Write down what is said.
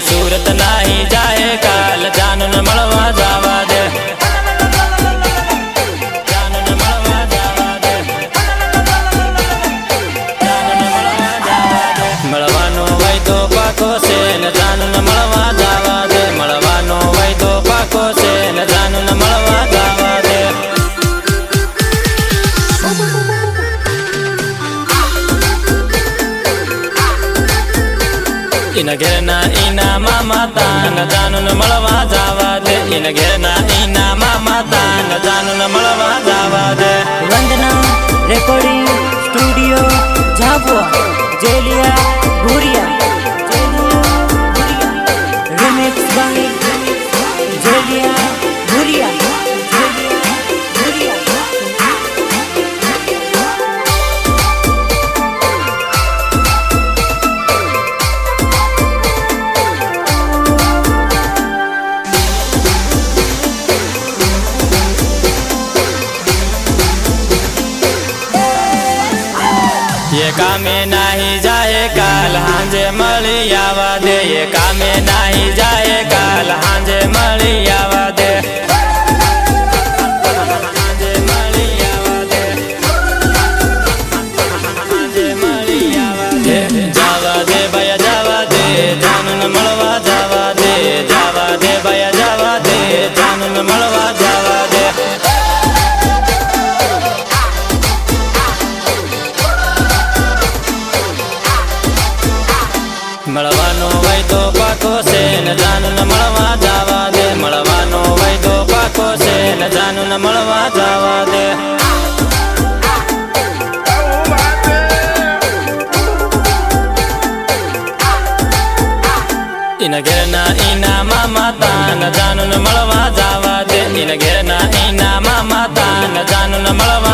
सूरत नाही जाए काल जानू न मळवा जावा दे जानू न मळवा जावा दे जानू न मळवा जावा दे मळवानो वैदो पाको से न जानू न मळवा जावा दे मळवानो वैदो पाको से न जानू न मळवा जावा दे इन घेरना इना मामा तान जानू न मळवा जावा दे इन घेरना इना मामा तान जानू न मळवा जावा दे Vandana recording studio Jhabua Jeliya Bhuria remix by Jeliya Bhuria ये कामे नाही जाए काल हांजे मळी आवा दे ये कामे नाही जाए काल हांजे मळी आवा दे हांजे मळी आवा दे हांजे मळी आवा दे जावा दे बया जावा दे जानू न मळवा जावा दे जावा दे बया जावा दे जानू न मळवा जावा दे मळवानो वैदो पाको से न जानू न मळवा जावा दे मळवानो वैदो पाको से न जानू न मळवा जावा दे इन घेरना इना मामा तान जानू न मळवा जावा दे इन घेरना इना मामा तान जानू न मळवा